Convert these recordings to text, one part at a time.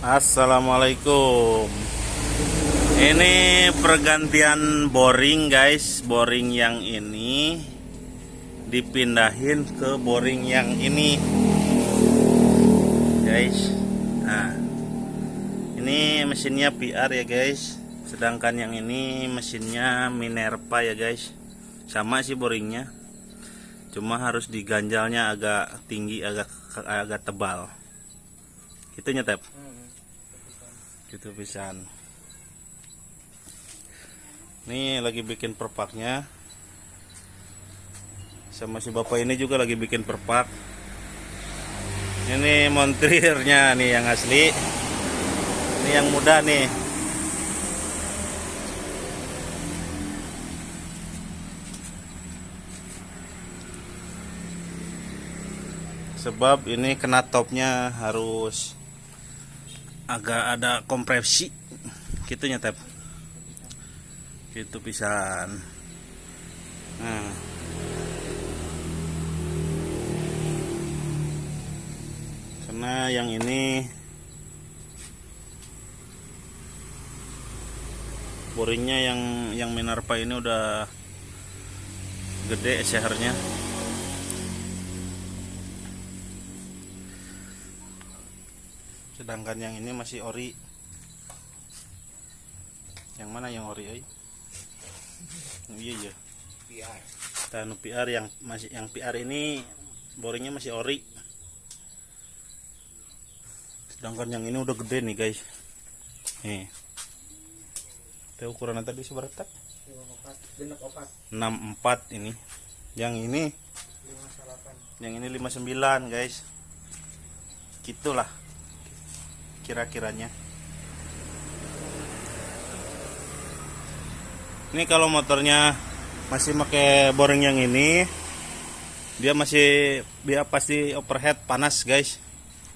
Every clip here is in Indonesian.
Assalamualaikum. Ini pergantian boring guys. Boring yang ini dipindahin ke boring yang ini guys. Nah, ini mesinnya PR ya guys. Sedangkan yang ini mesinnya Minerva ya guys. Sama sih boringnya, cuma harus diganjalnya agak tinggi, agak tebal gitu nyetep. Gitu pisan. Nih lagi bikin perpaknya. Sama si bapak ini juga lagi bikin perpak. Ini montirnya nih yang asli. Ini yang muda nih. Sebab ini kena topnya harus agak ada kompresi gitu nyetep. Gitu pisan. Nah, karena yang ini boringnya yang Minerva ini udah gede sehernya. Sedangkan yang ini masih ori. Yang mana yang ori ay? Iya ya. PR. Tanu PR yang PR ini boringnya masih ori. Sedangkan yang ini udah gede nih guys. Nih. Itu ukuran tadi seberapa? 64 ini. Yang ini 58. Yang ini 59 guys. Gitulah kira-kiranya. Ini kalau motornya masih pakai boring yang ini, dia pasti overhead panas guys.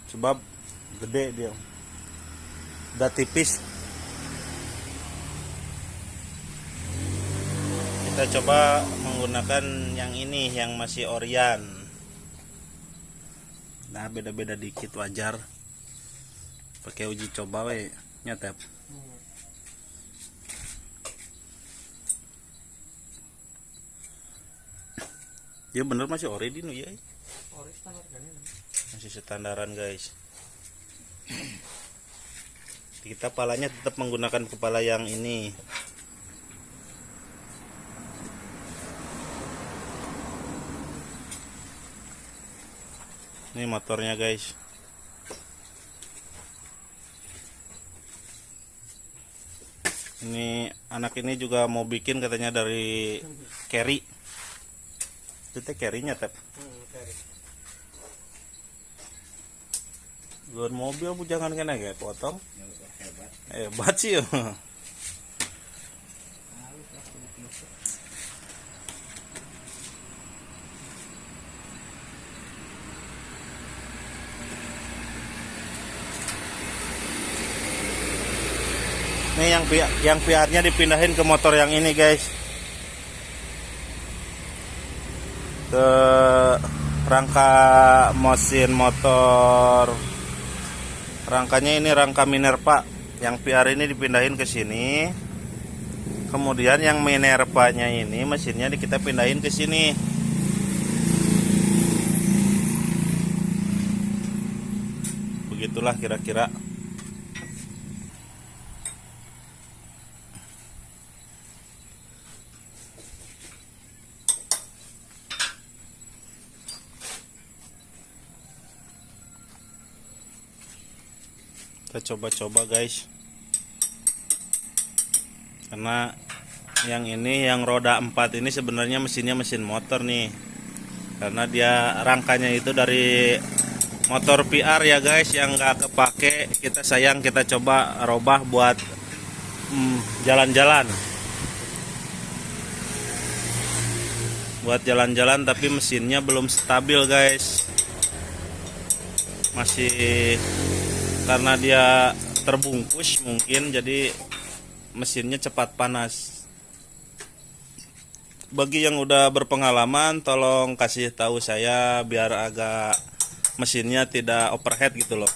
Sebab gede dia. Udah tipis. Kita coba menggunakan yang ini yang masih Orion. Nah, beda-beda dikit wajar. Pakai uji coba we nyetep. Dia bener masih ori dinu ya. Ori standar kan ini. Masih standaran guys. Kita palanya tetap menggunakan kepala yang ini. Ini motornya guys. Ini anak ini juga mau bikin katanya dari carry. Itu teh carry-nya tep. Gun mobil bu jangan kena kayak potong. Hebat sih ya. Ini yang PR-nya dipindahin ke motor yang ini guys. Ke rangka mesin motor. Rangkanya ini rangka Minerva. Yang PR ini dipindahin ke sini. Kemudian yang Minerva-nya ini mesinnya kita pindahin ke sini. Begitulah kira-kira. Kita coba-coba guys, karena yang ini yang roda 4 ini sebenarnya mesinnya mesin motor nih, karena dia rangkanya itu dari motor PR ya guys, yang nggak kepake. Kita sayang, kita coba robah buat jalan-jalan, tapi mesinnya belum stabil guys, masih karena dia terbungkus mungkin, jadi mesinnya cepat panas. Bagi yang udah berpengalaman, tolong kasih tahu saya biar agak mesinnya tidak overhead gitu loh.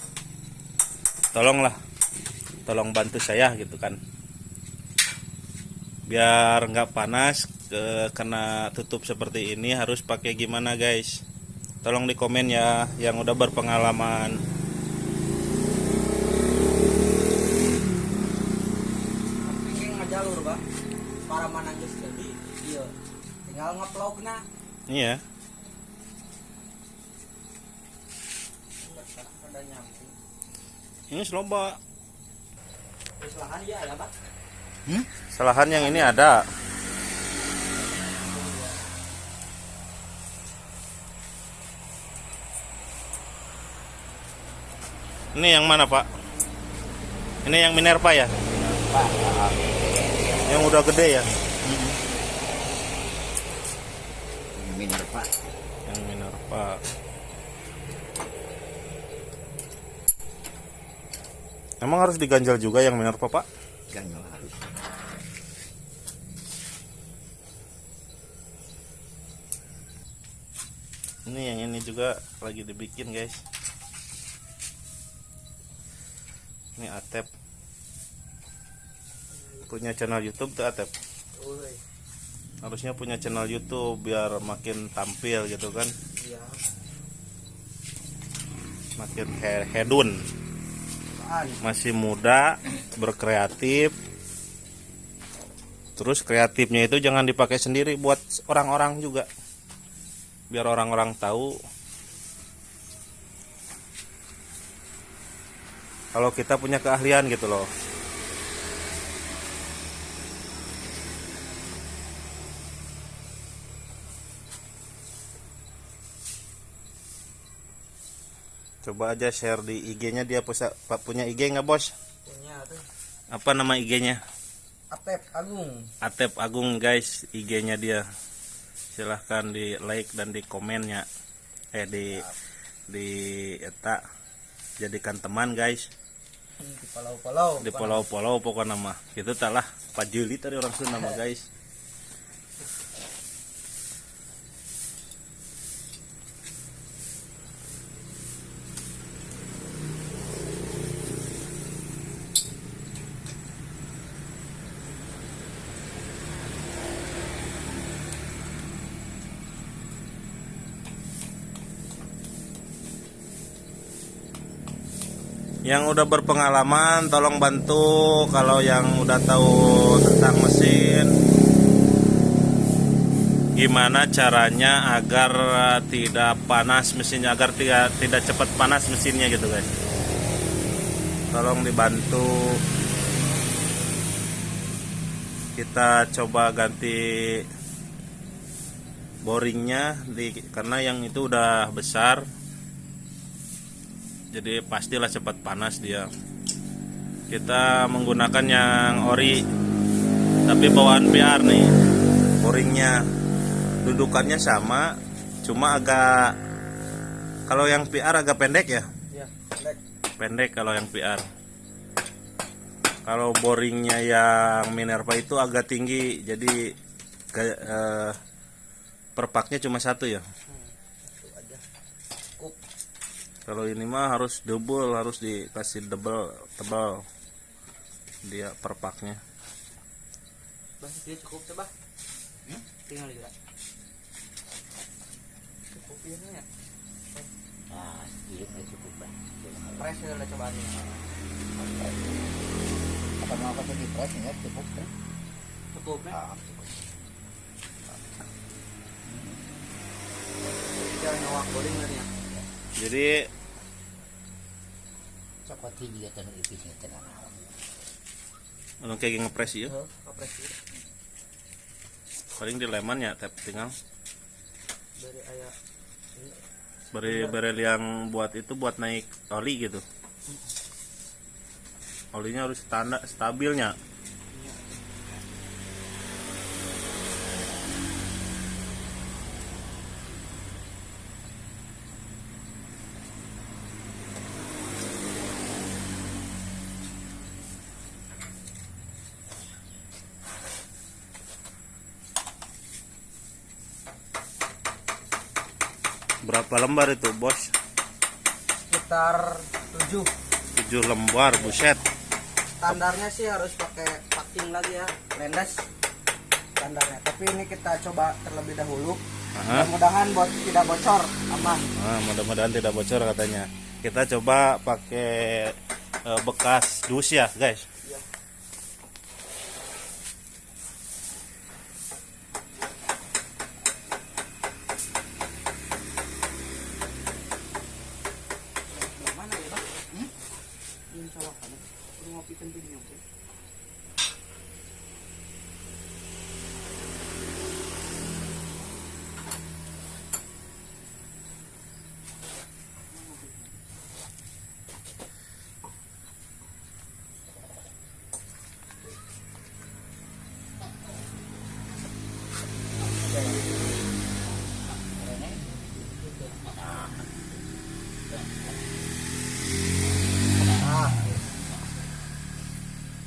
tolong bantu saya gitu kan, biar nggak panas kena tutup seperti ini harus pakai gimana guys. Tolong di komen ya yang udah berpengalaman. Bikin ngejalur bang, para mana geus jadi, iya tinggal ngeplogna. Iya. Ada nyambung. Ini seloba. Terus lahan ya ada bang. Selahan yang ini ada. Ini yang mana Pak? Ini yang Minerva ya? Pak, Yang udah gede ya? Minerva. Yang Minerva. Emang harus diganjal juga yang Minerva Pak? Ganjal harus. Ini yang ini juga lagi dibikin guys. Ini Atep. Punya channel YouTube tuh Atep. Harusnya punya channel YouTube biar makin tampil gitu kan. Iya. Makin hedun. Masih muda, berkreatif. Terus kreatifnya itu jangan dipakai sendiri, buat orang-orang juga. Biar orang-orang tahu kalau kita punya keahlian gitu loh. Coba aja share di IG-nya dia, punya IG nggak bos? Punya tuh. Apa nama IG-nya? Atep Agung. Atep Agung guys, IG-nya dia. Silahkan di like dan di komennya. Di eta jadikan teman guys. Di Pulau-pulau. Di pulau-pulau pokoknya mah. Itu talah Pak Juli tadi orang Sunda mah guys. Yang udah berpengalaman tolong bantu, kalau yang udah tahu tentang mesin gimana caranya agar tidak panas mesinnya, agar tidak cepat panas mesinnya gitu guys. Tolong dibantu. Kita coba ganti boringnya karena yang itu udah besar. Jadi pastilah cepat panas dia. Kita menggunakan yang ori, tapi bawaan PR nih. Boringnya, dudukannya sama, cuma agak, kalau yang PR agak pendek ya. Iya, pendek. Pendek kalau yang PR. Kalau boringnya yang Minerva itu agak tinggi, jadi perpaknya cuma satu ya. Kalau ini mah harus double, harus dikasih double tebal dia perpaknya. Bang, dia cukup coba. Tinggal juga. Cukup ini ya. Nah, iya cukup bang. Press udah cobaan ini. Apa mau kasih di press ya cukup kan? Cukup ya. Cukup. Jangan ngawak boring ya. Jadi Seperti dia tenang ipisnya tenang. untuk kayak ngepres ya. Press itu Paling di leman ya, tinggal dari ayah. barel yang buat itu buat naik oli gitu. Olinya harus stabilnya. Berapa lembar itu bos? Sekitar 7. 7 7 lembar, buset. Standarnya sih harus pakai packing lagi ya, lendes standarnya. Tapi ini kita coba terlebih dahulu. Aha. Mudah-mudahan tidak bocor, aman. Nah, mudah-mudahan tidak bocor katanya. Kita coba pakai bekas dus ya, guys. Iya. Mana ya, Bang? Ini colokan. Ngopi pentingnya, oke.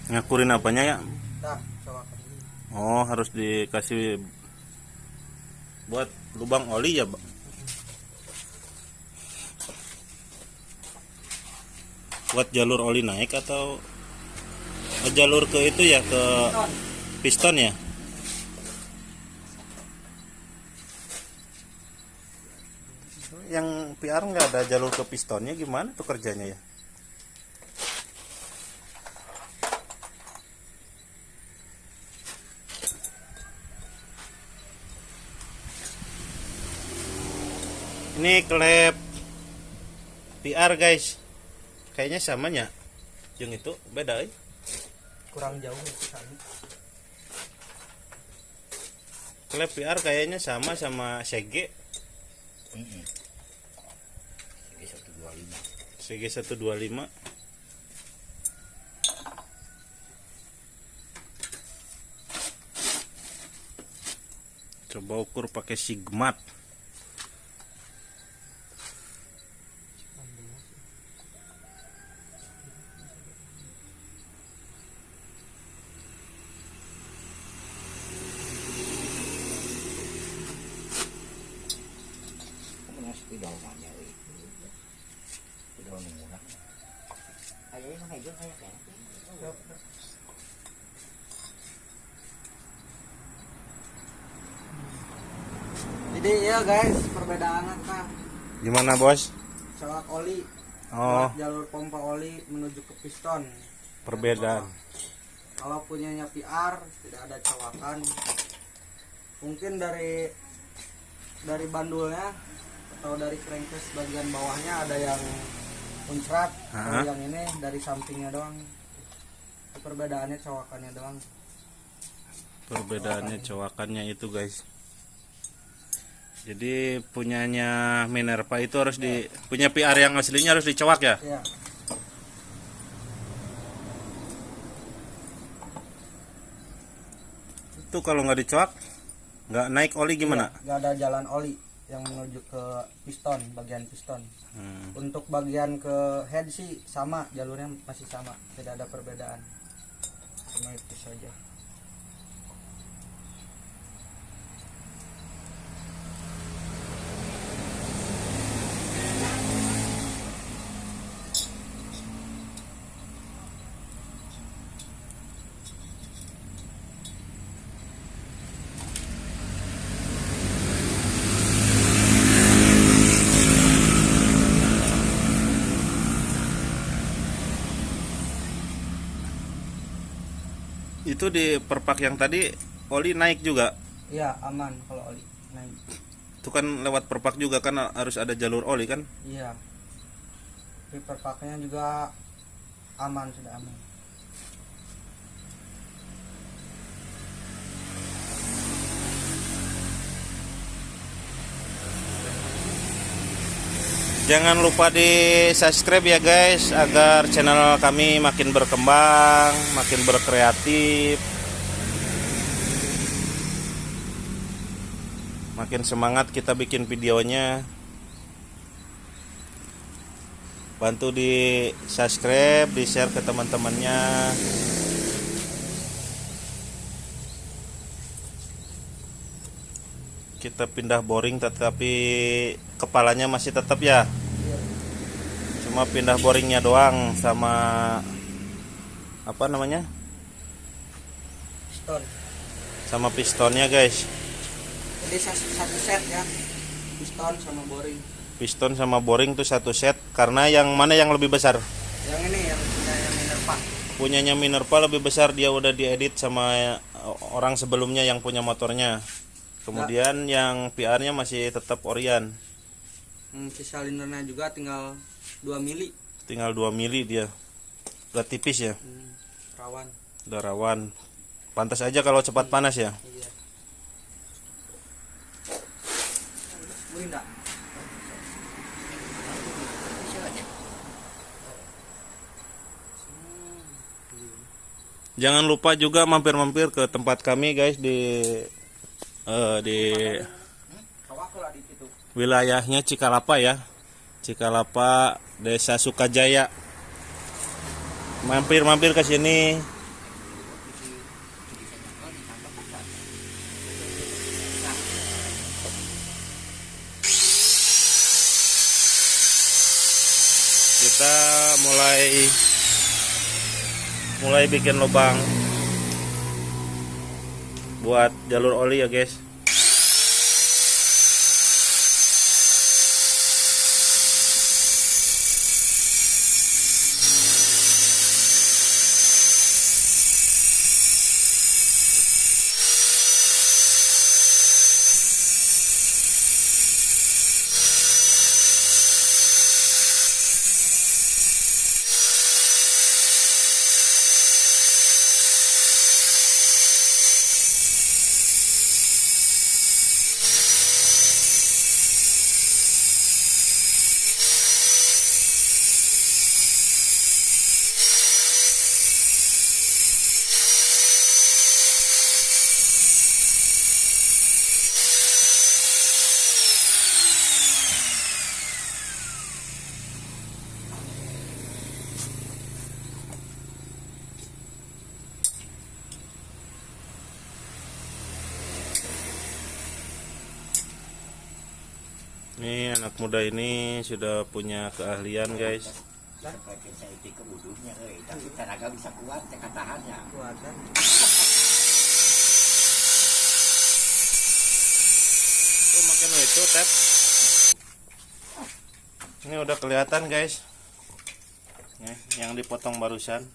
Ngakurin apanya ya? Dah, colokan. Oh, harus dikasih buat lubang oli ya, Bang? Buat jalur oli naik atau jalur ke itu ya, ke piston ya? Yang PR nggak ada jalur ke pistonnya, gimana tuh kerjanya ya? Ini klep PR guys, kayaknya samanya yang itu beda Kurang jauh sekali. klep PR kayaknya sama CG CG125. Coba ukur pakai Sigmat. Spidol mana euy. Spidol nu murah. Aya mah hijau kayak kan. Jadi ya guys, perbedaannya kah? Gimana bos? Colak oli. Oh, Buat jalur pompa oli menuju ke piston. perbedaan. Kalau punyanya PR tidak ada colokan. Mungkin dari bandulnya atau dari crankcase bagian bawahnya ada yang muncrat. Kalau yang ini dari sampingnya doang. Perbedaannya colokannya doang. Perbedaannya cowakannya itu guys. Jadi punyanya Minerva itu harus punya PR yang aslinya harus dicowak ya. Iya. Itu kalau nggak dicowak nggak naik oli gimana? Nggak ada jalan oli yang menuju ke piston, bagian piston. Untuk bagian ke head sih sama, jalurnya masih sama, tidak ada perbedaan. Cuma itu saja. Itu di perpak yang tadi oli naik juga. Iya, aman kalau oli naik. Itu kan lewat perpak juga kan harus ada jalur oli kan? Iya. Tapi perpaknya juga aman, sudah aman. Jangan lupa di subscribe ya guys, agar channel kami makin berkembang, makin berkreatif, makin semangat kita bikin videonya. Bantu di subscribe, di share ke teman-temannya. Kita pindah boring tetapi kepalanya masih tetap ya. Cuma pindah boringnya doang sama apa namanya? Piston. Sama pistonnya, guys. Jadi satu set ya. Piston sama boring. Piston sama boring tuh satu set. Karena yang mana yang lebih besar? Yang ini yang punya yang Minerva. Punyanya Minerva lebih besar, dia udah diedit sama orang sebelumnya yang punya motornya. Kemudian yang PR-nya masih tetap Orion. Sisa linernya juga tinggal 2 mili. Tinggal 2 mili dia. Udah tipis ya. Rawan. Udah rawan. Pantas aja kalau cepat panas ya. Iya. Boleh enggak? Jangan lupa juga mampir-mampir ke tempat kami, guys, di wilayahnya Cikalapa ya. Cikalapa, Desa Sukajaya. Mampir-mampir ke sini. Kita mulai bikin lubang buat jalur oli ya, guys. Ini anak muda ini sudah punya keahlian, guys. Pakai saya ke wudhunya, tapi tenaga bisa kuat, tekan tahannya. Kuat kan? Tuh makin itu tap. Ini udah kelihatan, guys. Nih, yang dipotong barusan.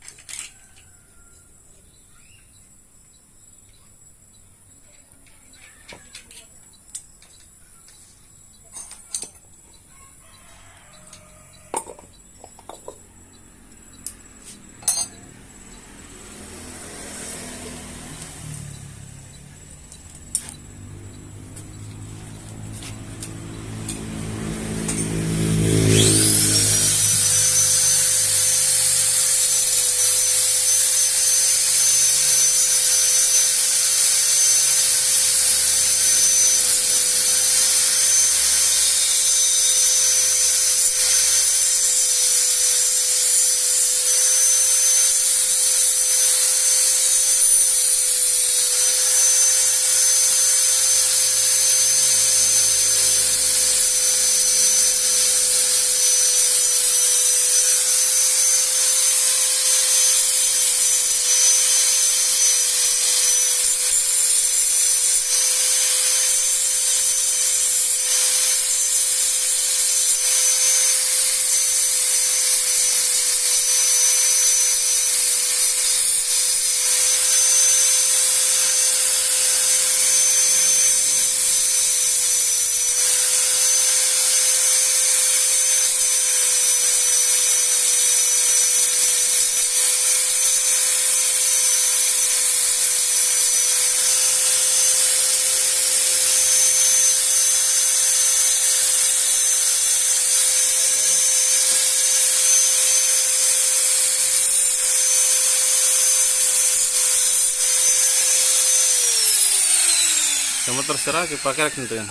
Kamu terserah dipakai gitu kan.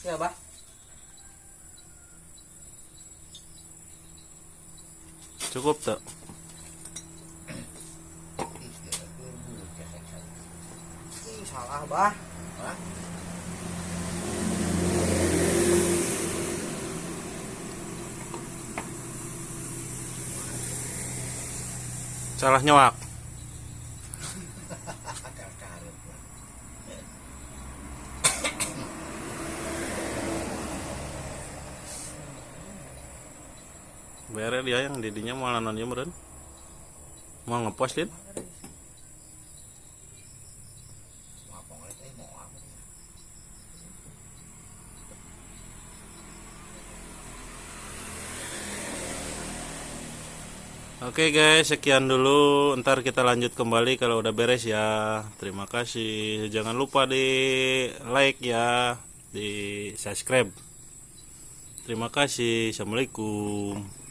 Ya, Bah. Cukup tak? Salah, Bah. Hah? Salah nyewak. Akar-akaran. Bere dia yang didinya mau nanonnya meren. Mau ngepost Lin? Mau apa ngeliat mau apa. Oke guys, sekian dulu. Ntar kita lanjut kembali kalau udah beres ya. Terima kasih. Jangan lupa di like ya, di subscribe. Terima kasih. Assalamualaikum.